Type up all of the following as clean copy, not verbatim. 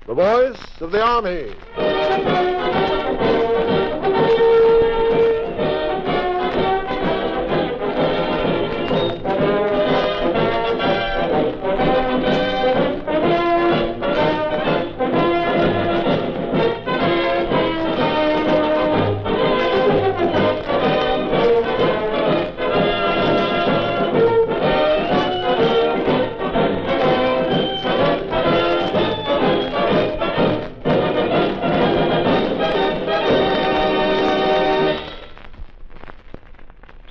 the voice of the Army.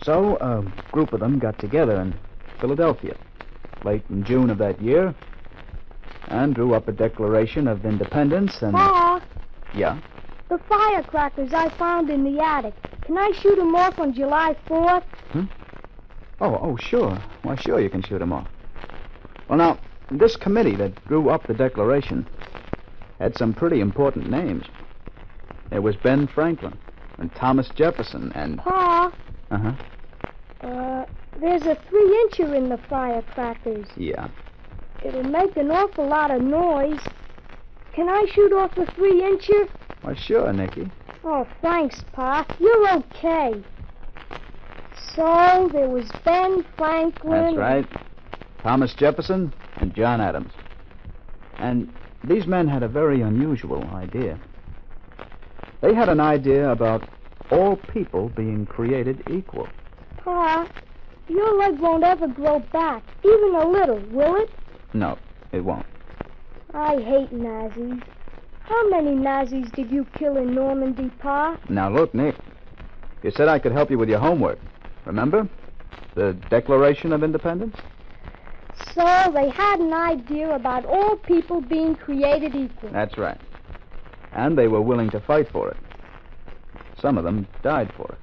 So, a group of them got together in Philadelphia late in June of that year and drew up a Declaration of Independence and... Pa! Yeah? The firecrackers I found in the attic. Can I shoot them off on July 4th? Oh, sure. Why, sure you can shoot them off. Well, now, this committee that drew up the Declaration had some pretty important names. There was Ben Franklin and Thomas Jefferson and... Pa! Uh-huh. There's a 3-incher in the firecrackers. Yeah. It'll make an awful lot of noise. Can I shoot off the 3-incher? Why, sure, Nicky. Oh, thanks, Pa. You're okay. So, there was Ben Franklin... That's right. Thomas Jefferson and John Adams. And these men had a very unusual idea. They had an idea about all people being created equal. Pa, your leg won't ever grow back, even a little, will it? No, it won't. I hate Nazis. How many Nazis did you kill in Normandy, Pa? Now, look, Nick. You said I could help you with your homework. Remember? The Declaration of Independence? So they had an idea about all people being created equal. That's right. And they were willing to fight for it. Some of them died for it.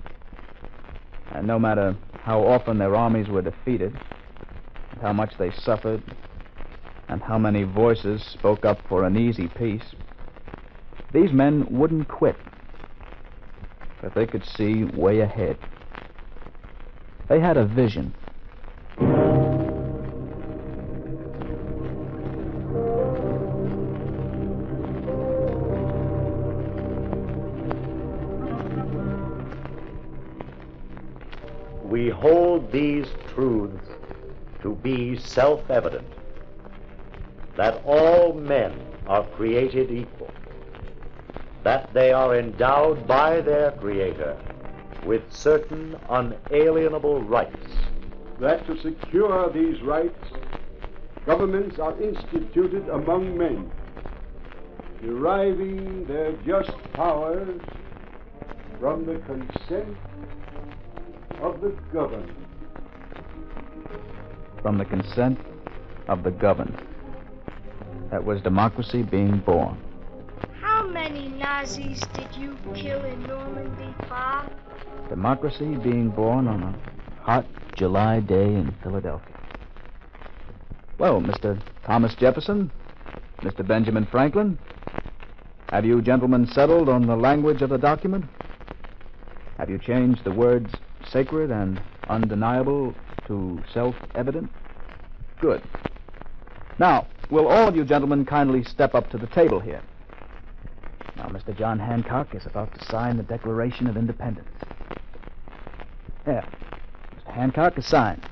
And no matter how often their armies were defeated, and how much they suffered, and how many voices spoke up for an easy peace, these men wouldn't quit. But they could see way ahead. They had a vision. We hold these truths to be self-evident, that all men are created equal, that they are endowed by their Creator with certain unalienable rights, that to secure these rights, governments are instituted among men, deriving their just powers from the consent of the governed. From the consent of the governed. That was democracy being born. How many Nazis did you kill in Normandy, Pa? Democracy being born on a hot July day in Philadelphia. Well, Mr. Thomas Jefferson, Mr. Benjamin Franklin, have you gentlemen settled on the language of the document? Have you changed the words sacred and undeniable to self-evident? Good. Now, will all of you gentlemen kindly step up to the table here? Now, Mr. John Hancock is about to sign the Declaration of Independence. There. Mr. Hancock is signed.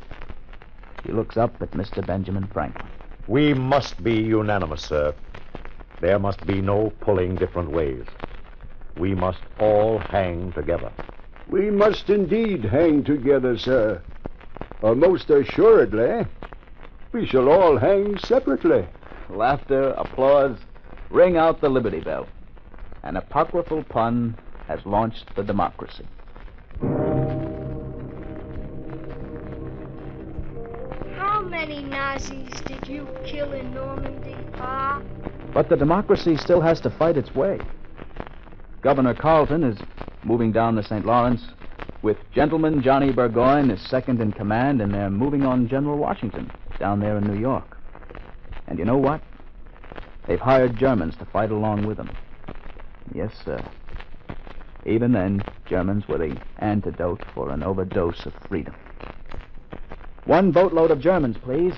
He looks up at Mr. Benjamin Franklin. We must be unanimous, sir. There must be no pulling different ways. We must all hang together. We must indeed hang together, sir. Or most assuredly, we shall all hang separately. Laughter, applause, ring out the Liberty Bell. An apocryphal pun has launched the democracy. How many Nazis did you kill in Normandy, Pa? But the democracy still has to fight its way. Governor Carleton is moving down the St. Lawrence with Gentleman Johnny Burgoyne is second in command, and they're moving on General Washington down there in New York. And you know what? They've hired Germans to fight along with them. Yes, sir. Even then, Germans were the antidote for an overdose of freedom. 1 boatload of Germans, please.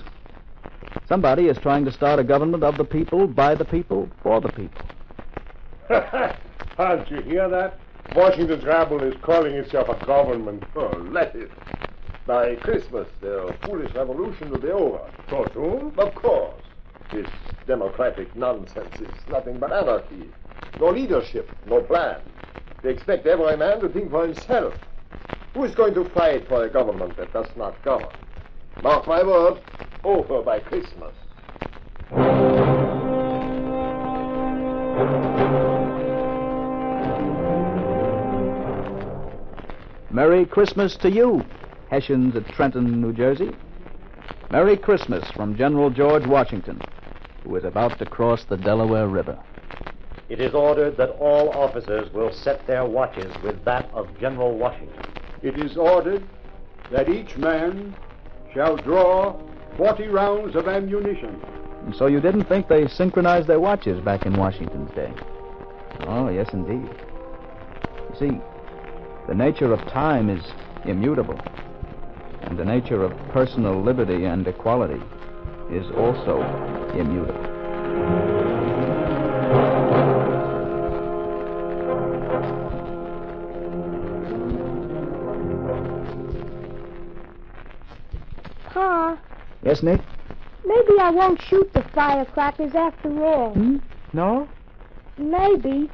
Somebody is trying to start a government of the people, by the people, for the people. Can't you hear that? Washington's rabble is calling itself a government. Oh, let it. By Christmas, the foolish revolution will be over. So soon? Of course. This democratic nonsense is nothing but anarchy. No leadership, no plan. They expect every man to think for himself. Who is going to fight for a government that does not govern? Mark my word, over by Christmas. Merry Christmas to you, Hessians at Trenton, New Jersey. Merry Christmas from General George Washington, who is about to cross the Delaware River. It is ordered that all officers will set their watches with that of General Washington. It is ordered that each man shall draw 40 rounds of ammunition. And so you didn't think they synchronized their watches back in Washington's day? Oh, yes, indeed. You see, the nature of time is immutable, and the nature of personal liberty and equality is also immutable. Pa, Yes, Nick? maybe I won't shoot the firecrackers after all. No? Maybe.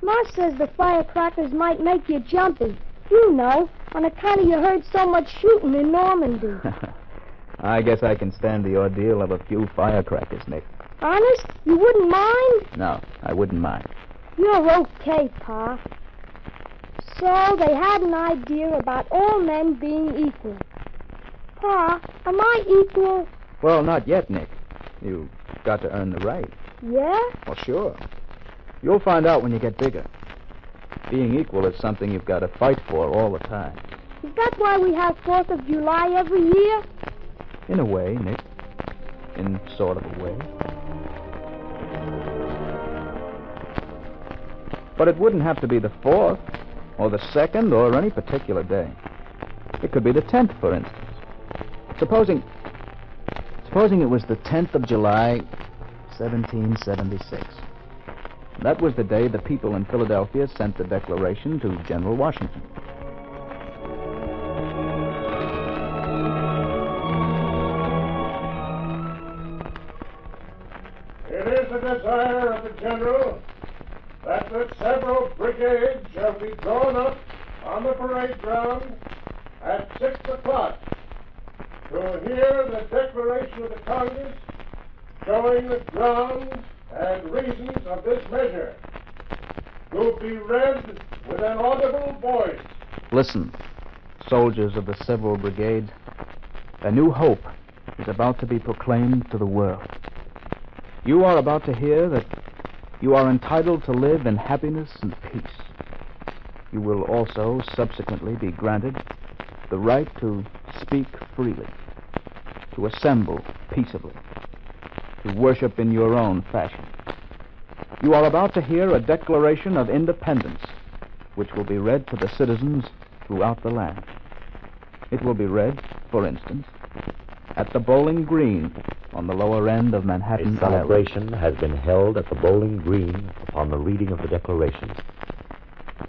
Ma says the firecrackers might make you jumpy. You know, on account of you heard so much shooting in Normandy. I guess I can stand the ordeal of a few firecrackers, Nick. Honest? You wouldn't mind? No, I wouldn't mind. You're okay, Pa. So they had an idea about all men being equal. Pa, am I equal? Well, not yet, Nick. You've got to earn the right. Yeah? Well, sure. You'll find out when you get bigger. Being equal is something you've got to fight for all the time. Is that why we have 4th of July every year? In a way, Nick. In sort of a way. But it wouldn't have to be the 4th, or the 2nd, or any particular day. It could be the 10th, for instance. Supposing it was the 10th of July, 1776. That was the day the people in Philadelphia sent the Declaration to General Washington. It is the desire of the General that the several brigades shall be drawn up on the parade ground at 6 o'clock to hear the declaration of the Congress showing the grounds and reasons of this measure, to be read with an audible voice. Listen, soldiers of the several brigades, a new hope is about to be proclaimed to the world. You are about to hear that you are entitled to live in happiness and peace. You will also subsequently be granted the right to speak freely, to assemble peaceably, to worship in your own fashion. You are about to hear a declaration of independence, which will be read to the citizens throughout the land. It will be read, for instance, at the Bowling Green on the lower end of Manhattan A celebration has been held at the Bowling Green upon the reading of the Declaration.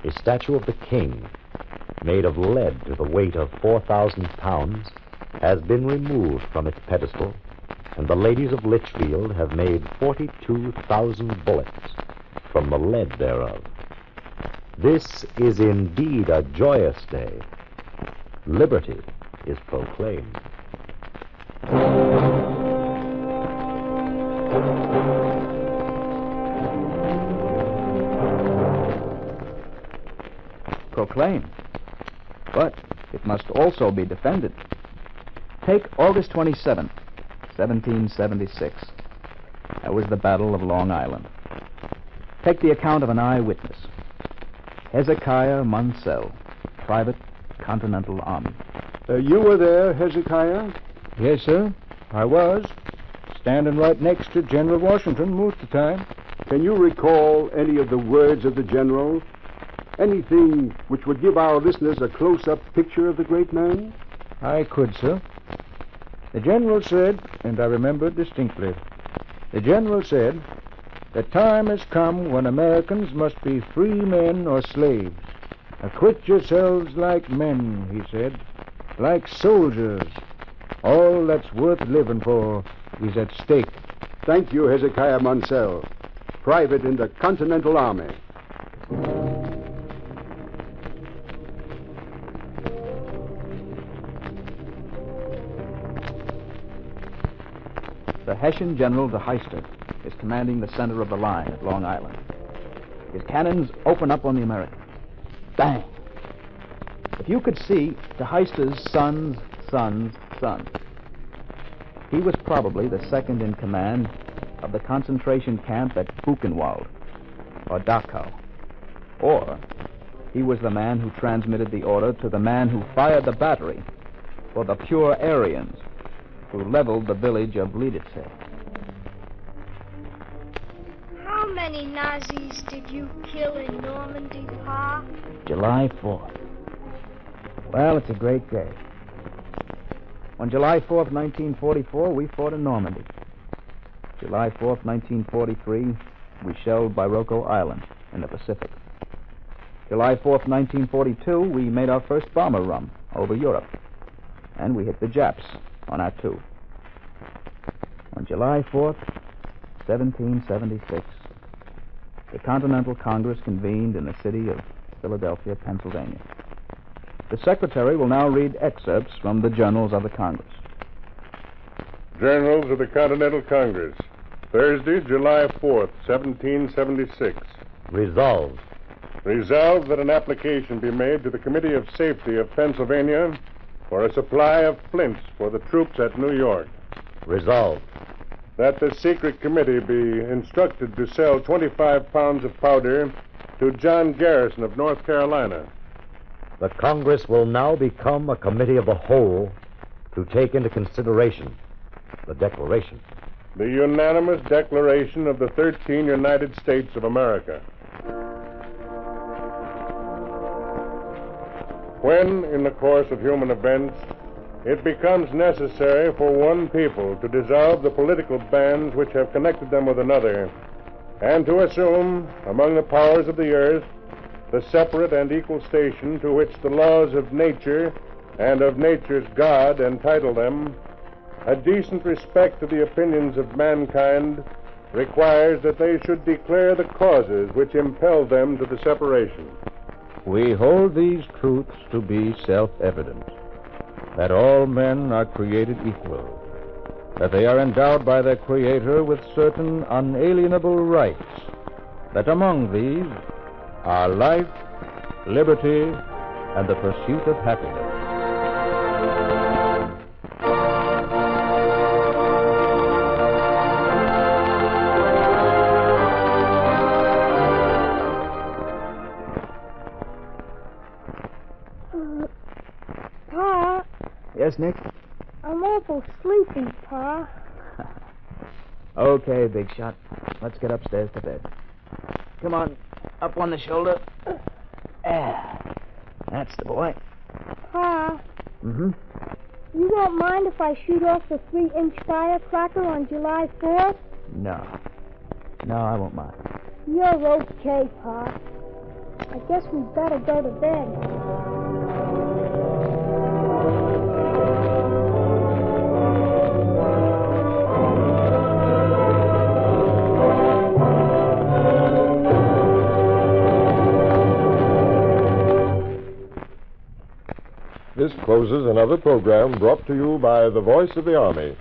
A statue of the King, made of lead to the weight of 4,000 pounds, has been removed from its pedestal, and the ladies of Litchfield have made 42,000 bullets from the lead thereof. This is indeed a joyous day. Liberty is proclaimed. Proclaimed. But it must also be defended. Take August 27th, 1776. That was the Battle of Long Island. Take the account of an eyewitness. Hezekiah Munsell, Private Continental Army. You were there, Hezekiah? Yes, sir. I was. Standing right next to General Washington most of the time. Can you recall any of the words of the general? Anything which would give our listeners a close-up picture of the great man? I could, sir. The general said, and I remember it distinctly, the general said, the time has come when Americans must be free men or slaves. Acquit yourselves like men, he said, like soldiers. All that's worth living for is at stake. Thank you, Hezekiah Munsell, private in the Continental Army. The Hessian General de Heister is commanding the center of the line at Long Island. His cannons open up on the Americans. Bang! If you could see de Heister's son's son's son, he was probably the second in command of the concentration camp at Buchenwald, or Dachau. Or he was the man who transmitted the order to the man who fired the battery for the pure Aryans who leveled the village of Liedice. How many Nazis did you kill in Normandy, Pa? July 4th. Well, it's a great day. On July 4th, 1944, we fought in Normandy. July 4th, 1943, we shelled Bairoko Island in the Pacific. July 4th, 1942, we made our first bomber run over Europe. And we hit the Japs on Attu. On July 4th, 1776, the Continental Congress convened in the city of Philadelphia, Pennsylvania. The secretary will now read excerpts from the journals of the Congress. Journals of the Continental Congress. Thursday, July 4th, 1776. Resolved. Resolved that an application be made to the Committee of Safety of Pennsylvania for a supply of flints for the troops at New York. Resolved. That the secret committee be instructed to sell 25 pounds of powder to John Garrison of North Carolina. The Congress will now become a committee of the whole to take into consideration the Declaration. The unanimous declaration of the 13 United States of America. When, in the course of human events, it becomes necessary for one people to dissolve the political bands which have connected them with another, and to assume, among the powers of the earth, the separate and equal station to which the laws of nature and of nature's God entitle them, a decent respect to the opinions of mankind requires that they should declare the causes which impelled them to the separation. We hold these truths to be self-evident, that all men are created equal, that they are endowed by their Creator with certain unalienable rights, that among these are life, liberty, and the pursuit of happiness. Pa, Yes, Nick? I'm awful sleepy, Pa. Okay, big shot. Let's get upstairs to bed. Come on, up on the shoulder. That's the boy. Pa, Mm-hmm. you won't mind if I shoot off the 3-inch firecracker on July 4th? No. No, I won't mind. You're okay, Pa. I guess we'd better go to bed. This closes another program brought to you by the Voice of the Army.